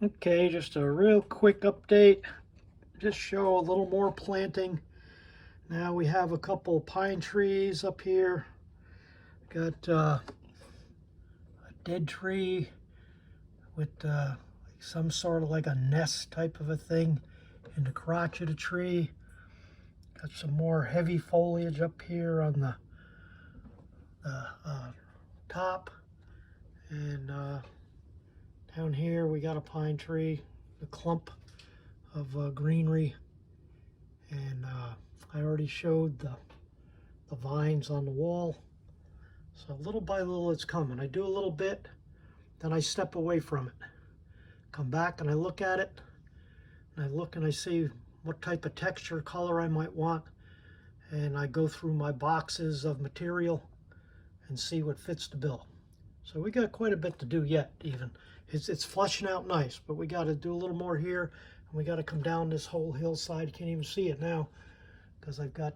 Okay, just a real quick update. Just show a little more planting. Now we have a couple pine trees up here. Got a dead tree with some sort of like a nest type of a thing in the crotch of the tree. Got some more heavy foliage up here on the top. And down here we got a pine tree, a clump of greenery. And I already showed the vines on the wall. So little by little it's coming. I do a little bit, then I step away from it. Come back and I look at it, and I look and I see what type of texture, color I might want, and I go through my boxes of material and see what fits the bill. So we got quite a bit to do yet even. It's flushing out nice, but we got to do a little more here, and we got to come down this whole hillside. You can't even see it now because I've got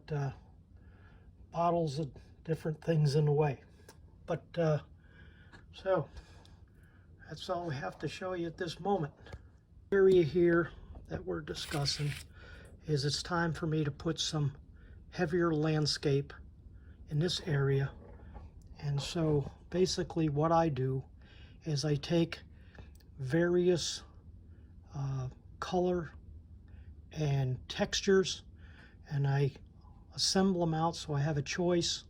bottles of different things in the way. But so that's all we have to show you at this moment. The area here that we're discussing is it's time for me to put some heavier landscape in this area. And so basically what I do is I take various color and textures and I assemble them out so I have a choice,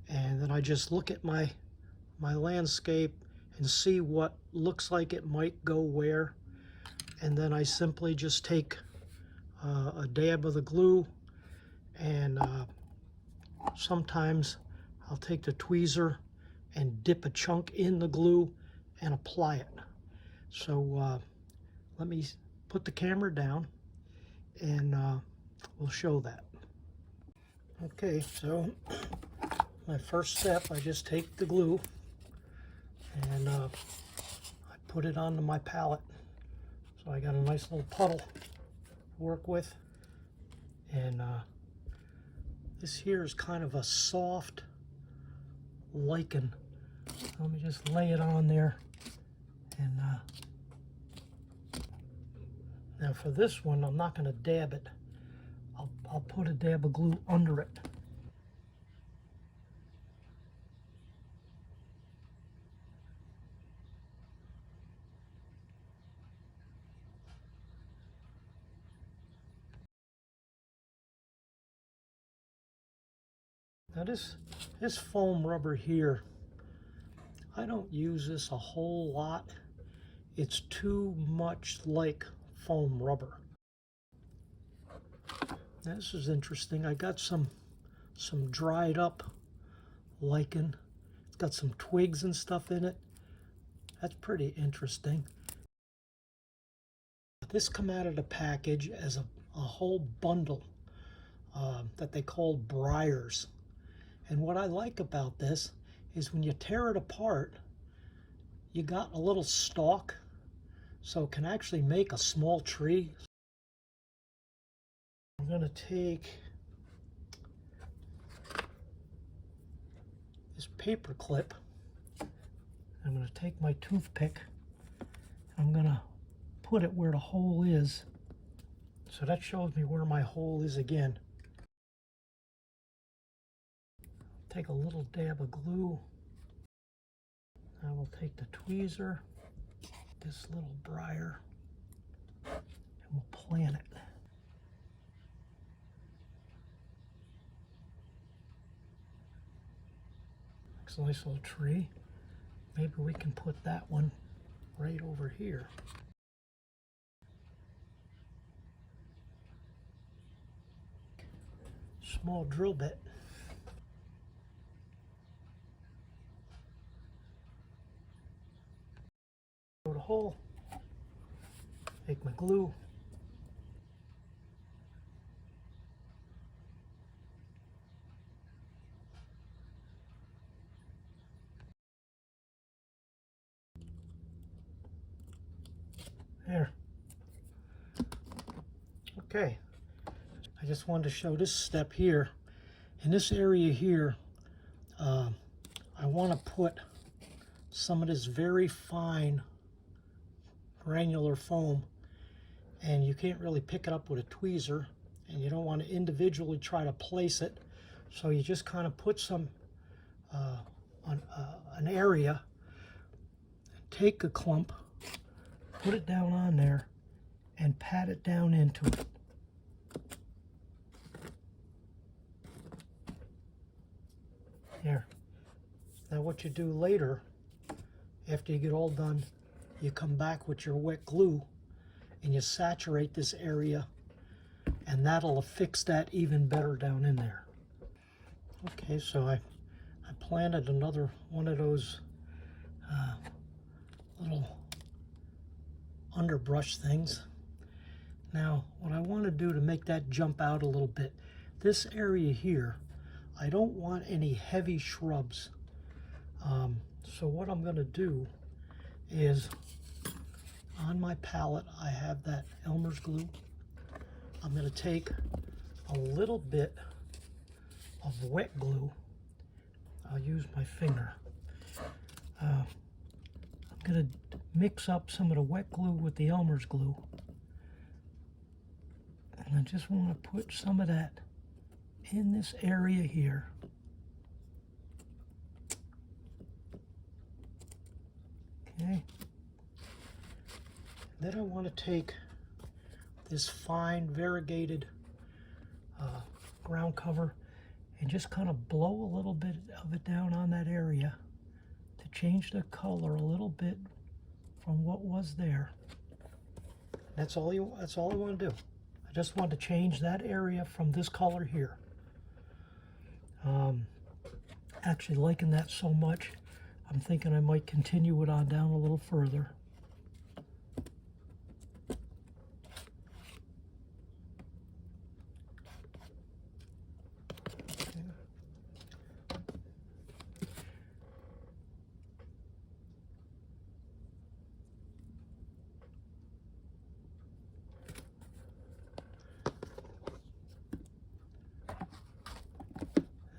and then I just look at my landscape and see what looks like it might go where, and then I simply just take a dab of the glue, and sometimes I'll take the tweezer and dip a chunk in the glue and apply it. So let me put the camera down and we'll show that. Okay, so my first step, I just take the glue and I put it onto my palette. So I got a nice little puddle to work with. And this here is kind of a soft lichen. Let me just lay it on there. And now for this one, I'm not going to dab it. I'll put a dab of glue under it. Now this foam rubber here, I don't use this a whole lot. It's too much like foam rubber. Now this is interesting. I got some dried up lichen. It's got some twigs and stuff in it. That's pretty interesting. This come out of the package as a whole bundle that they call briars. And what I like about this is when you tear it apart, you got a little stalk, so it can actually make a small tree. I'm going to take this paper clip. I'm going to take my toothpick. I'm going to put it where the hole is. So that shows me where my hole is again. Take a little dab of glue. I will take the tweezer, this little briar, and we'll plant it. Looks a nice little tree. Maybe we can put that one right over here. Small drill bit. Go to hole. Take my glue. There. Okay. I just wanted to show this step here. In this area here, I want to put some of this very fine granular foam, and you can't really pick it up with a tweezer, and you don't want to individually try to place it. So you just kind of put some on an area, take a clump, put it down on there, and pat it down into it. There. Now what you do later, after you get all done, you come back with your wet glue and you saturate this area, and that'll affix that even better down in there. Okay, so I planted another one of those little underbrush things. Now, what I want to do to make that jump out a little bit, this area here, I don't want any heavy shrubs. So what I'm going to do is, on my palette, I have that Elmer's glue. I'm going to take a little bit of wet glue. I'll use my finger. I'm going to mix up some of the wet glue with the Elmer's glue. And I just want to put some of that in this area here. Okay. Then I want to take this fine variegated ground cover and just kind of blow a little bit of it down on that area to change the color a little bit from what was there. That's all I want to do. I just want to change that area from this color here. Actually liking that so much, I'm thinking I might continue it on down a little further.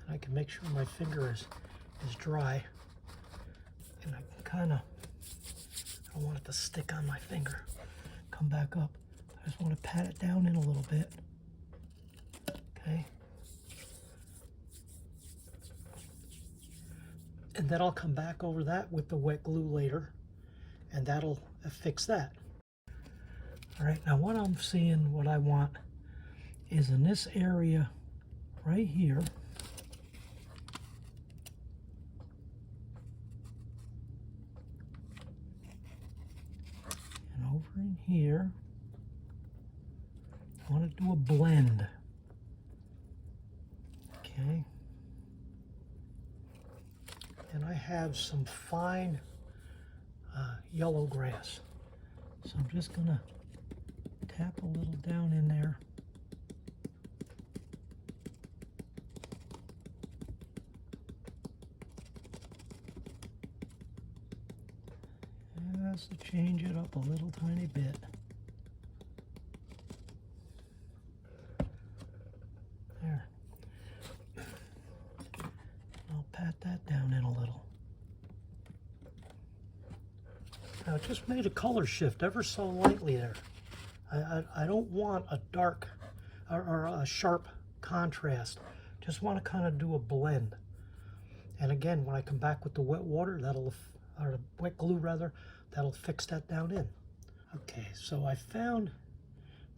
I can make sure my finger is dry, and I can kind of, I don't want it to stick on my finger, come back up. I just want to pat it down in a little bit. Okay. And then I'll come back over that with the wet glue later, and that'll fix that. All right, now what I'm seeing, what I want is in this area right here, and over in here, I want to do a blend. Okay. And I have some fine yellow grass. So I'm just going to tap a little down in there. Just to change it up a little tiny bit. There. I'll pat that down in a little. Now it just made a color shift ever so lightly there. I don't want a dark or a sharp contrast. Just want to kind of do a blend. And again, when I come back with the wet water, or the wet glue rather, that'll fix that down in. Okay, so I found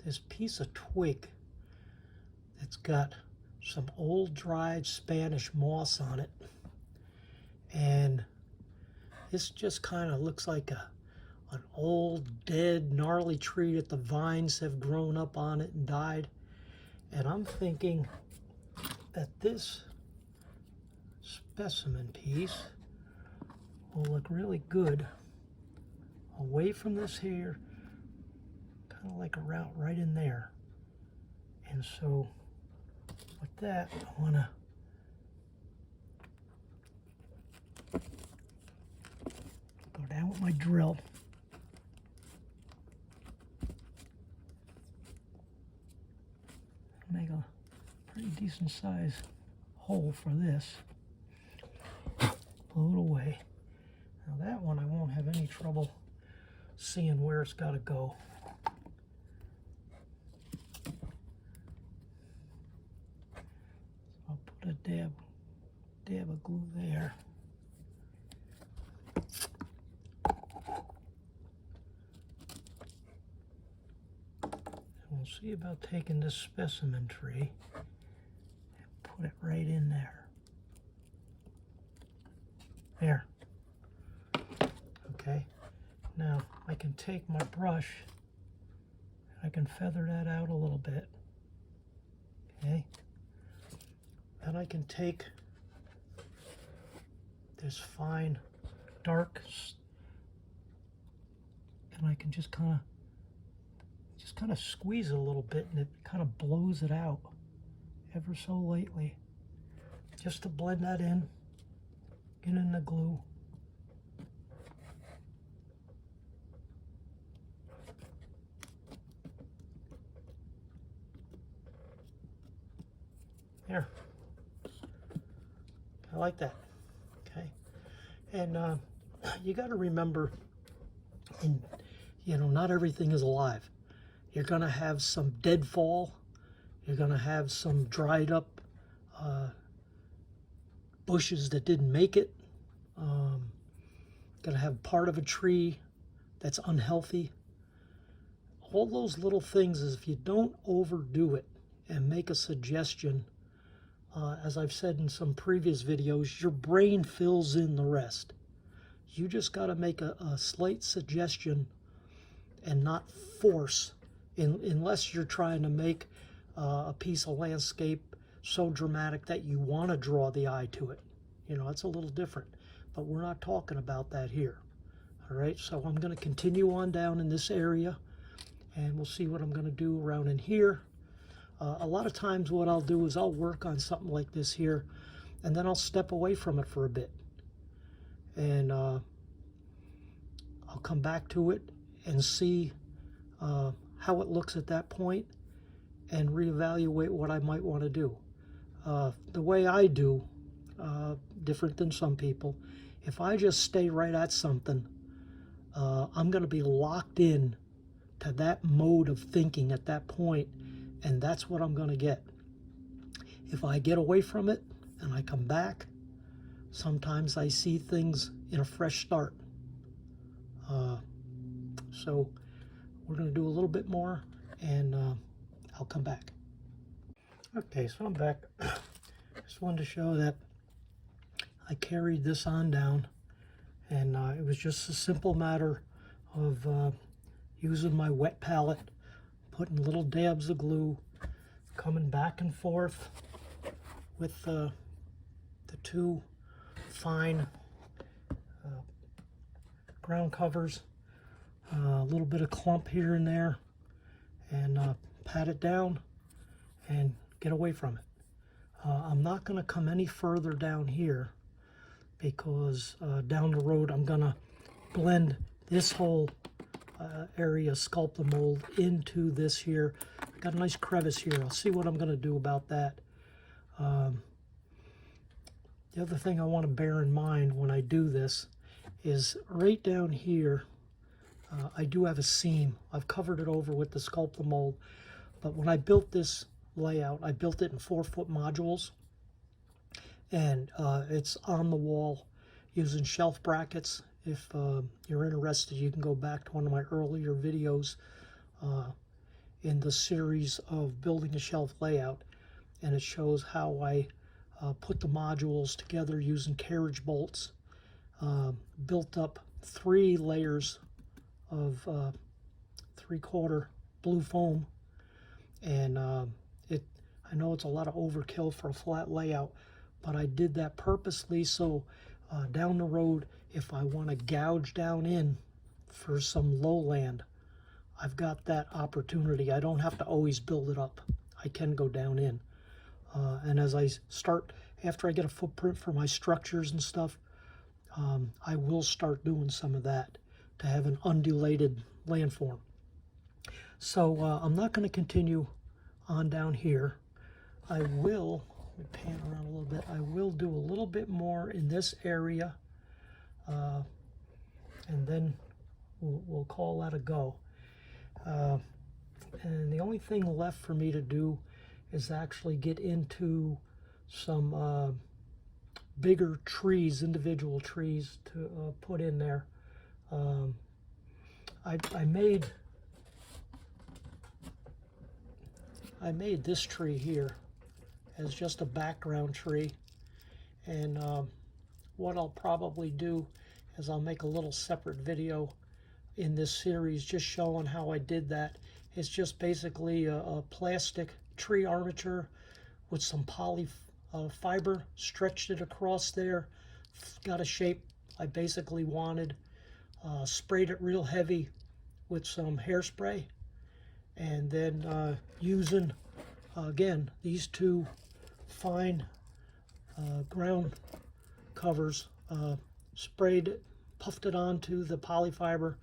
this piece of twig that's got some old dried Spanish moss on it. And this just kind of looks like an old, dead, gnarly tree that the vines have grown up on it and died. And I'm thinking that this specimen piece will look really good away from this here, kind of like a route right in there. And so with that, I want to go down with my drill. Make a pretty decent size hole for this. Blow it away. Now that one I won't have any trouble seeing where it's got to go. I'll put a dab of glue there. And we'll see about taking this specimen tree and put it right in there. There. Okay. Now I can take my brush and I can feather that out a little bit. Okay. Then I can take this fine dark and I can just kind of squeeze it a little bit, and it kind of blows it out ever so lightly, just to blend that in, get in the glue. There. I like that. Okay. And you got to remember, not everything is alive. You're going to have some deadfall. You're going to have some dried up bushes that didn't make it. Going to have part of a tree that's unhealthy. All those little things is, if you don't overdo it and make a suggestion, as I've said in some previous videos, your brain fills in the rest. You just got to make a slight suggestion and not force, unless you're trying to make a piece of landscape so dramatic that you want to draw the eye to it. It's a little different, but we're not talking about that here. All right, so I'm going to continue on down in this area, and we'll see what I'm going to do around in here. A lot of times what I'll do is I'll work on something like this here, and then I'll step away from it for a bit. And I'll come back to it and see how it looks at that point, and reevaluate what I might want to do. The way I do, different than some people, if I just stay right at something, I'm going to be locked in to that mode of thinking at that point, and that's what I'm going to get. If I get away from it and I come back, sometimes I see things in a fresh start. So we're going to do a little bit more, and I'll come back. Okay, so I'm back. Just wanted to show that I carried this on down, and it was just a simple matter of using my wet palette, putting little dabs of glue, coming back and forth with the two fine ground covers, a little bit of clump here and there, and pat it down and get away from it. I'm not going to come any further down here, because down the road I'm going to blend this whole area, sculpt the mold into this here. I got a nice crevice here. I'll see what I'm going to do about that. The other thing I want to bear in mind when I do this is right down here, I do have a seam. I've covered it over with the sculpt the mold, but when I built this layout, I built it in 4-foot modules, and it's on the wall using shelf brackets. If you're interested, you can go back to one of my earlier videos in the series of building a shelf layout, and it shows how I put the modules together using carriage bolts, built up 3 layers of 3/4 blue foam, and I know it's a lot of overkill for a flat layout, but I did that purposely so down the road, if I want to gouge down in for some lowland, I've got that opportunity. I don't have to always build it up. I can go down in. And as I start, after I get a footprint for my structures and stuff, I will start doing some of that to have an undulated landform. So I'm not going to continue on down here. I will, let me pan around a little bit, I will do a little bit more in this area, and then we'll call that a go. And the only thing left for me to do is actually get into some bigger trees, individual trees to put in there. I made this tree here as just a background tree, and what I'll probably do is I'll make a little separate video in this series just showing how I did that. It's just basically a plastic tree armature with some poly fiber, stretched it across there, got a shape I basically wanted, sprayed it real heavy with some hairspray, and then using again these two fine ground covers, sprayed it, puffed it onto the poly fiber,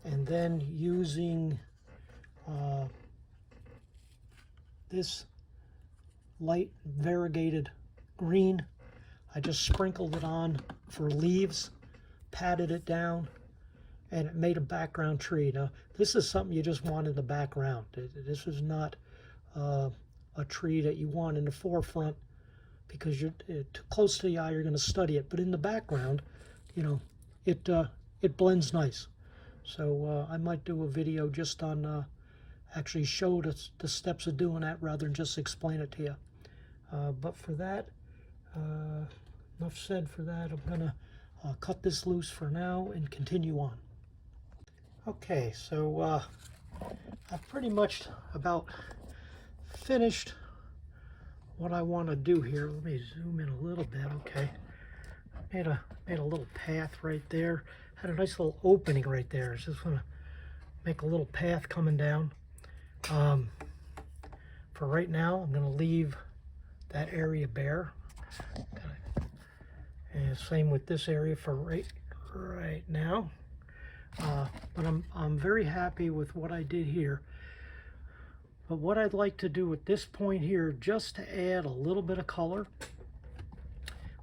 and then using this light variegated green, I just sprinkled it on for leaves, patted it down, and it made a background tree. Now, this is something you just want in the background. This is not a tree that you want in the forefront, because you're too close to the eye, you're going to study it. But in the background, you know, it blends nice. So I might do a video just on actually show the steps of doing that rather than just explain it to you. But for that, enough said for that. I'm going to cut this loose for now and continue on. Okay, so I've pretty much about finished what I want to do here. Let me zoom in a little bit. Okay, made a little path right there. Had a nice little opening right there. Just want to make a little path coming down. For right now, I'm going to leave that area bare. And same with this area for right now. But I'm very happy with what I did here. But what I'd like to do at this point here, just to add a little bit of color,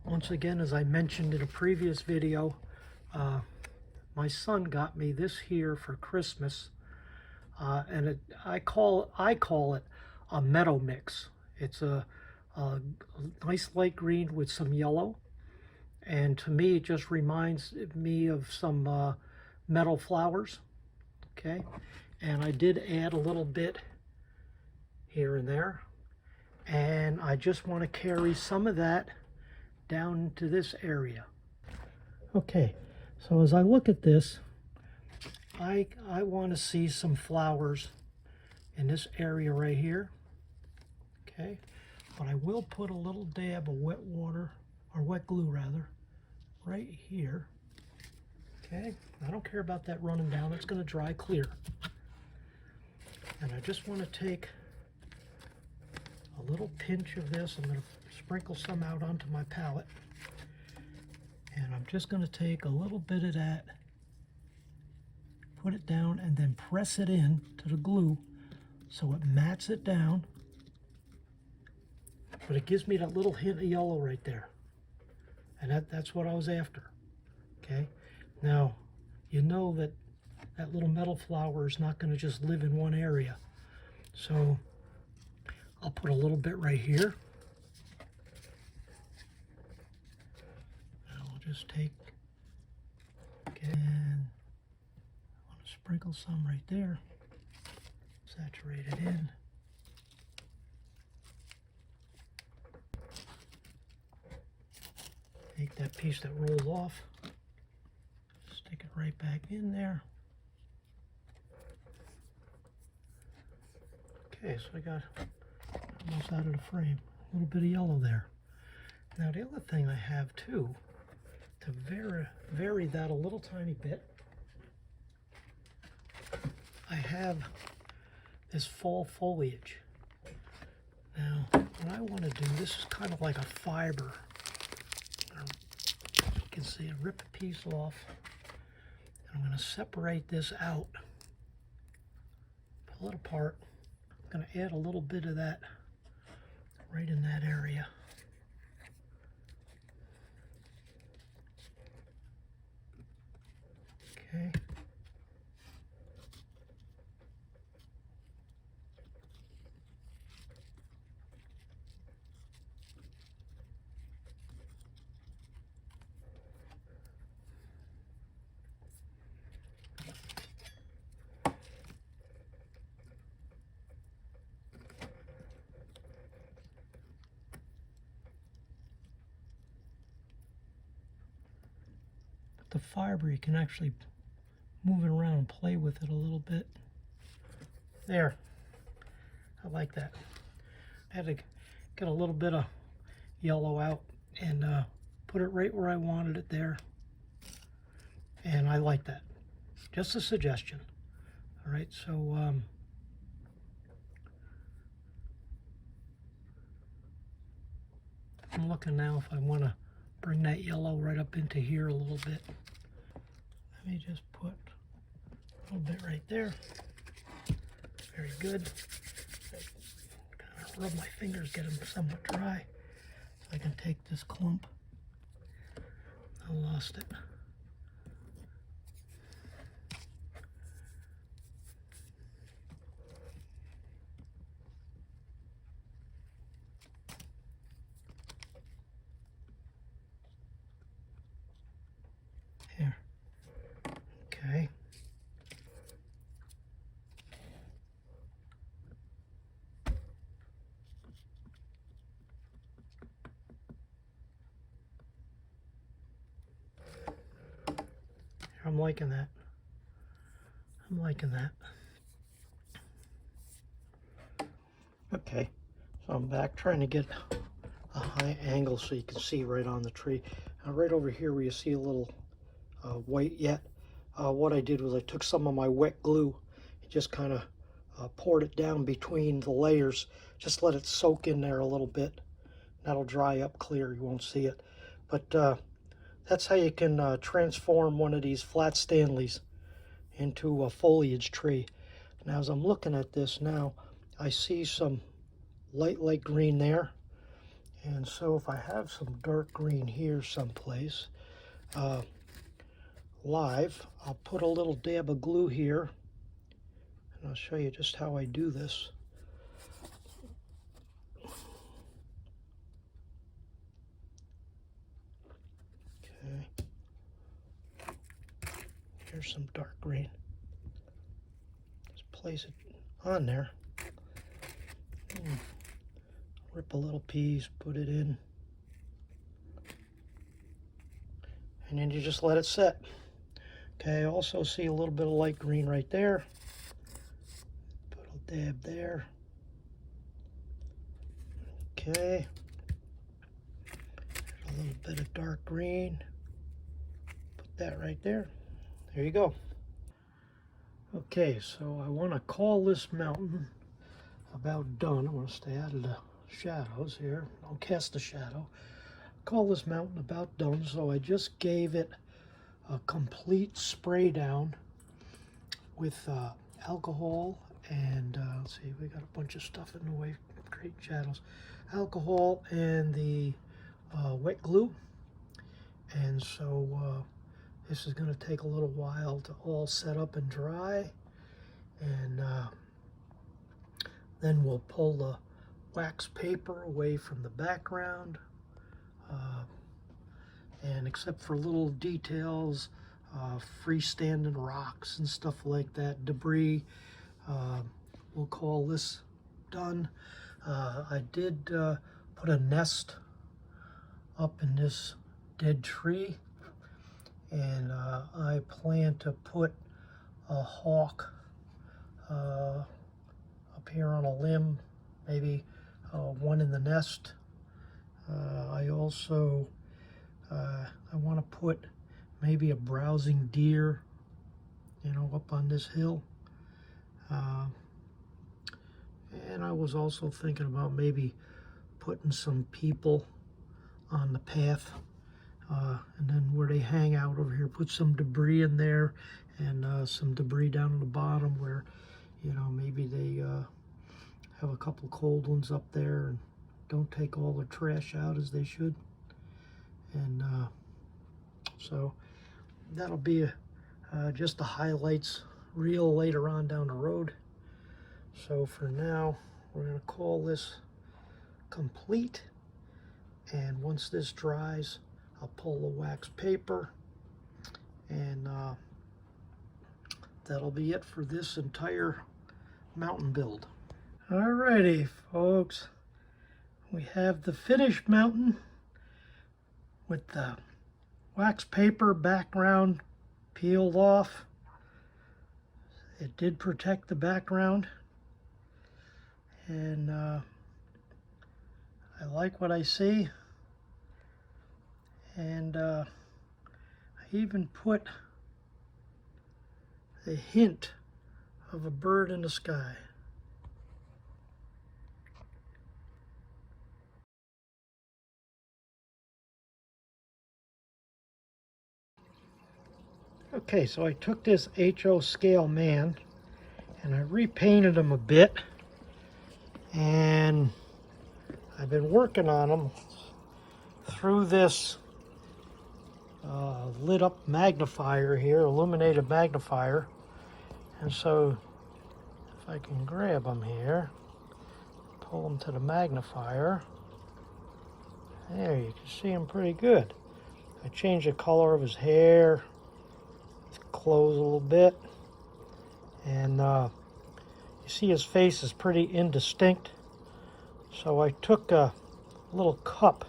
once again, as I mentioned in a previous video, my son got me this here for Christmas, and I call it a meadow mix. It's a nice light green with some yellow, and to me it just reminds me of some meadow flowers. Okay, and I did add a little bit here and there, and I just want to carry some of that down to this area. Okay, so as I look at this, I want to see some flowers in this area right here. Okay, but I will put a little dab of wet water, or wet glue rather, right here. Okay, I don't care about that running down, it's going to dry clear. And I just want to take a little pinch of this. I'm going to sprinkle some out onto my palette. And I'm just going to take a little bit of that, put it down, and then press it in to the glue so it mats it down. But it gives me that little hint of yellow right there. And that's what I was after. Okay? Now, you know that that little metal flower is not going to just live in one area. So I'll put a little bit right here. Now I'll just take, okay, and I want to sprinkle some right there. Saturate it in. Take that piece that rolled off, stick it right back in there. Okay, so I got almost out of the frame. A little bit of yellow there. Now the other thing I have too, to vary that a little tiny bit, I have this fall foliage. Now what I want to do, this is kind of like a fiber. You can see I rip a piece off. I'm going to separate this out, pull it apart. I'm going to add a little bit of that right in that area. Okay. the fiber, you can actually move it around and play with it a little bit. There. I like that. I had to get a little bit of yellow out and put it right where I wanted it there. And I like that. Just a suggestion. All right, so I'm looking now if I want to bring that yellow right up into here a little bit. Let me just put a little bit right there. Very good. Kind of rub my fingers, get them somewhat dry, so I can take this clump. I lost it. Here. Okay. I'm liking that. I'm liking that. Okay, so I'm back trying to get a high angle so you can see right on the tree. Right over here where you see a little white yet, what I did was I took some of my wet glue and just kind of poured it down between the layers. Just let it soak in there a little bit. That'll dry up clear, you won't see it. But that's how you can transform one of these flat Stanleys into a foliage tree. Now as I'm looking at this now, I see some light green there. And so if I have some dark green here someplace, live, I'll put a little dab of glue here. And I'll show you just how I do this. Here's some dark green. Just place it on there. Rip a little piece, put it in. And then you just let it set. Okay, I also see a little bit of light green right there. Put a dab there. Okay. A little bit of dark green. Put that right there. There you go. Okay, so I want to call this mountain about done. I want to stay out of the shadows here. Don't cast the shadow. Call this mountain about done. So I just gave it a complete spray down with alcohol and let's see, we got a bunch of stuff in the way, great shadows. Alcohol and the wet glue. And so this is going to take a little while to all set up and dry, and then we'll pull the wax paper away from the background, and except for little details, freestanding rocks and stuff like that, debris, we'll call this done. I did put a nest up in this dead tree. And I plan to put a hawk up here on a limb, maybe one in the nest. I also I want to put maybe a browsing deer, you know, up on this hill. And I was also thinking about maybe putting some people on the path. And then where they hang out over here, put some debris in there and some debris down at the bottom where, you know, maybe they have a couple cold ones up there and don't take all the trash out as they should. And so that'll be just the highlights reel later on down the road. So for now, we're going to call this complete. And once this dries, I'll pull the wax paper, and that'll be it for this entire mountain build. Alrighty, folks, we have the finished mountain with the wax paper background peeled off. It did protect the background, and I like what I see. And I even put a hint of a bird in the sky. Okay, so I took this HO scale man and I repainted him a bit, and I've been working on him through this lit up magnifier here, illuminated magnifier. And so if I can grab him here, pull him to the magnifier, there you can see him pretty good. I changed the color of his hair, his clothes a little bit, and you see his face is pretty indistinct. So I took a little cup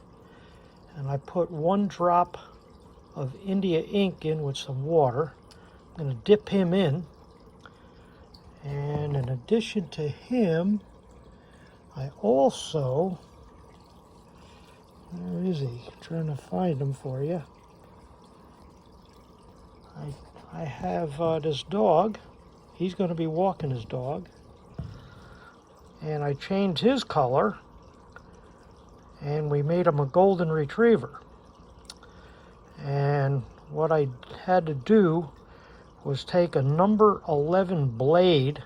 and I put 1 drop of India ink in with some water. I'm going to dip him in, and in addition to him, I also, where is he? I'm trying to find him for you. I have this dog. He's going to be walking his dog, and I changed his color, and we made him a golden retriever. And what I had to do was take a number 11 blade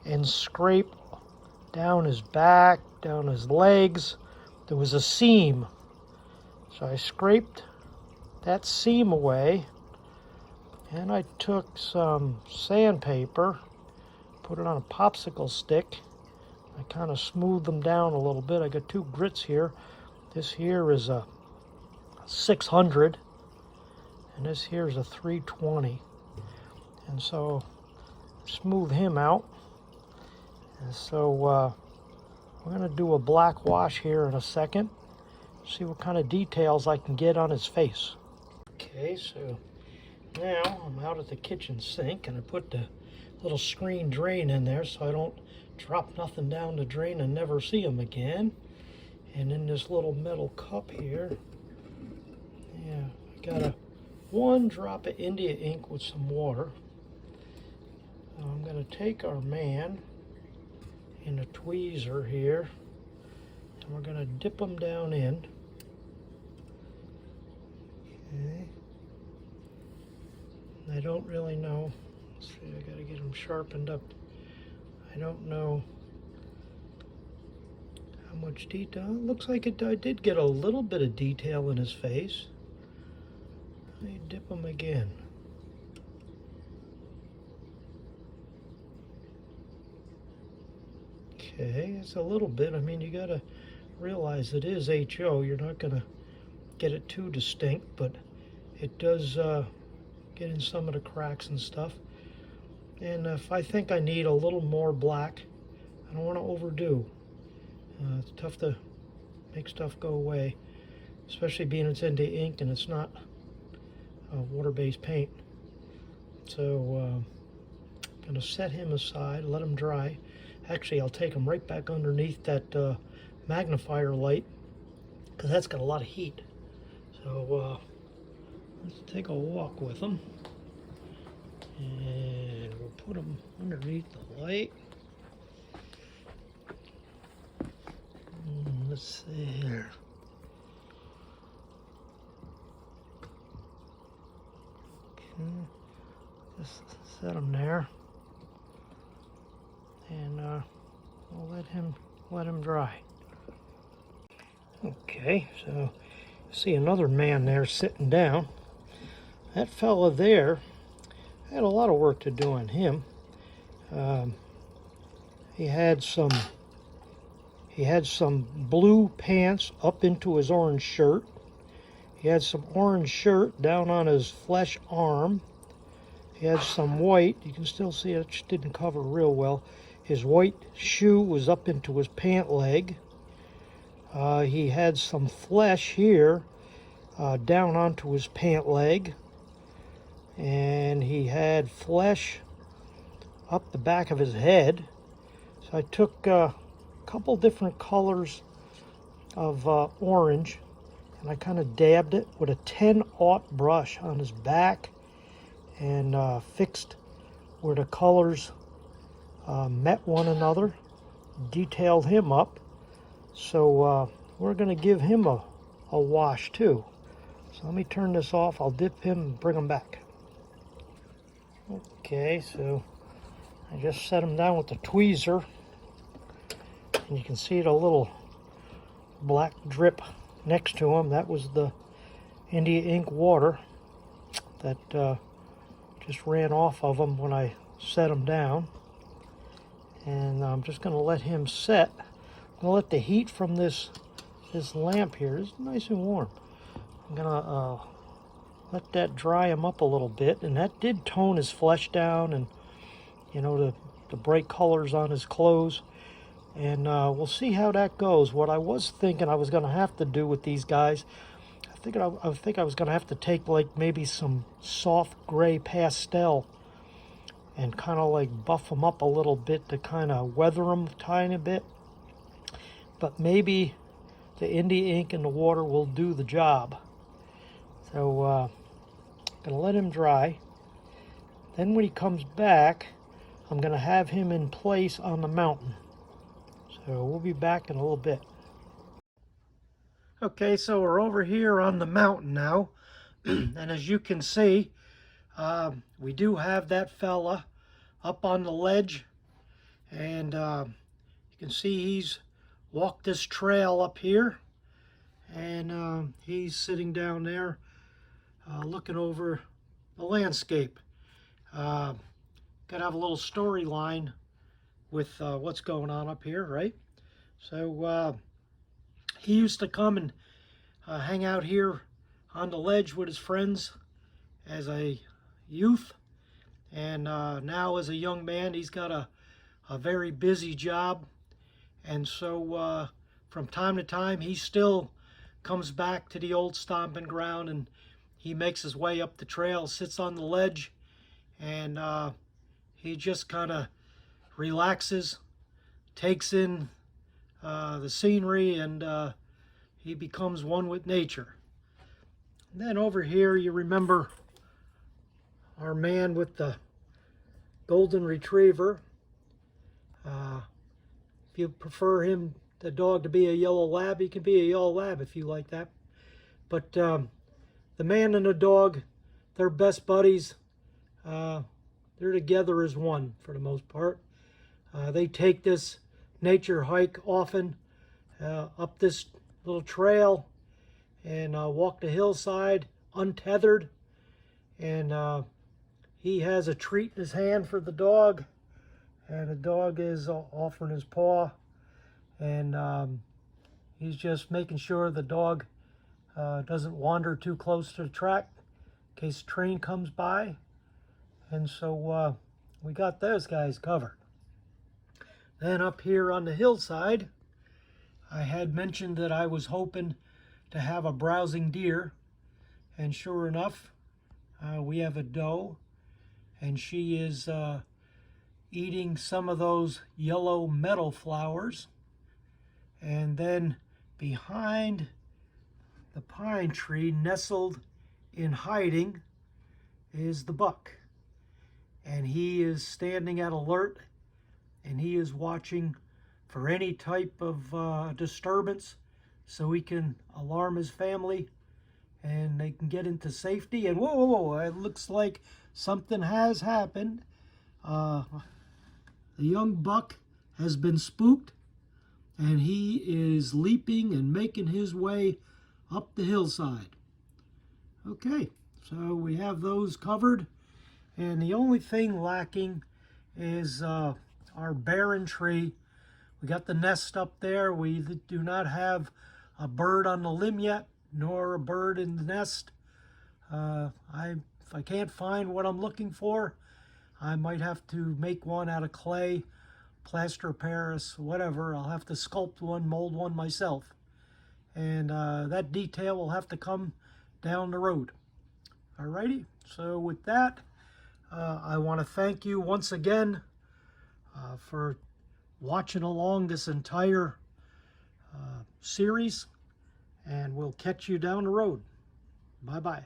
and scrape down his back, down his legs. There was a seam, so I scraped that seam away, and I took some sandpaper, put it on a popsicle stick. I kind of smoothed them down a little bit. I got 2 grits here. This here is a 600, and this here is a 320. And so smooth him out. And so we're going to do a black wash here in a second, see what kind of details I can get on his face. Okay, so now I'm out at the kitchen sink, and I put the little screen drain in there so I don't drop nothing down the drain and never see them again. And in this little metal cup here, yeah, I got 1 drop of India ink with some water. So I'm going to take our man in a tweezer here, and we're going to dip him down in. Okay. I don't really know. Let's see, I got to get him sharpened up. I don't know how much detail. It looks like I did get a little bit of detail in his face. Let me dip him again. Okay, it's a little bit. I mean, you got to realize it is HO. You're not going to get it too distinct, but it does get in some of the cracks and stuff. And if I think I need a little more black, I don't want to overdo. It's tough to make stuff go away, especially being it's India ink and it's not water-based paint. So I'm going to set him aside, let him dry. Actually, I'll take him right back underneath that magnifier light, because that's got a lot of heat. So let's take a walk with him, and we'll put him underneath the light. Let's see here. Okay, just set him there, and we'll let him dry. Okay, so see another man there sitting down. That fella there had a lot of work to do on him. He had some blue pants up into his orange shirt. He had some orange shirt down on his flesh arm. He had some white. You can still see it didn't cover real well. His white shoe was up into his pant leg. He had some flesh here down onto his pant leg, and he had flesh up the back of his head. So I took a couple different colors of orange, and I kind of dabbed it with a 10-aught brush on his back, and fixed where the colors met one another, detailed him up. So we're going to give him a wash too. So let me turn this off. I'll dip him and bring him back. Okay, so I just set him down with the tweezer, and you can see the little black drip next to him. That was the India ink water that just ran off of him when I set him down. And I'm just going to let him set. I'm going to let the heat from this lamp here is nice and warm. I'm going to let that dry him up a little bit, and that did tone his flesh down, and you know, the bright colors on his clothes. And we'll see how that goes. What I was thinking I was going to have to do with these guys, I think I was going to have to take like maybe some soft gray pastel and kind of like buff them up a little bit to kind of weather them a tiny bit. But maybe the India ink and the water will do the job. So I'm going to let him dry. Then when he comes back, I'm going to have him in place on the mountain. So we'll be back in a little bit. Okay, so we're over here on the mountain now. And as you can see, we do have that fella up on the ledge. And you can see he's walked this trail up here. And he's sitting down there looking over the landscape. Got to have a little storyline with what's going on up here, right? So he used to come and hang out here on the ledge with his friends as a youth, and now as a young man he's got a very busy job, and so from time to time he still comes back to the old stomping ground, and he makes his way up the trail, sits on the ledge, and he just kind of relaxes, takes in the scenery, and he becomes one with nature. And then over here you remember our man with the golden retriever. If you prefer the dog to be a yellow lab, he can be a yellow lab if you like that. But the man and the dog, they're best buddies. They're together as one for the most part. They take this nature hike often up this little trail and walk the hillside untethered. And he has a treat in his hand for the dog, and the dog is offering his paw, and he's just making sure the dog doesn't wander too close to the track in case a train comes by. And so we got those guys covered. Then up here on the hillside, I had mentioned that I was hoping to have a browsing deer, and sure enough, we have a doe, and she is eating some of those yellow meadow flowers. And then behind the pine tree, nestled in hiding, is the buck. And he is standing at alert, and he is watching for any type of disturbance so he can alarm his family and they can get into safety. And whoa, whoa, whoa, it looks like something has happened. The young buck has been spooked, and he is leaping and making his way up the hillside. Okay, so we have those covered, and the only thing lacking is our barren tree. We got the nest up there. We do not have a bird on the limb yet, nor a bird in the nest. If I can't find what I'm looking for, I might have to make one out of clay, plaster of Paris, whatever. I'll have to sculpt one, mold one myself. And that detail will have to come down the road. Alrighty, so with that, I want to thank you once again for watching along this entire series, and we'll catch you down the road. Bye-bye.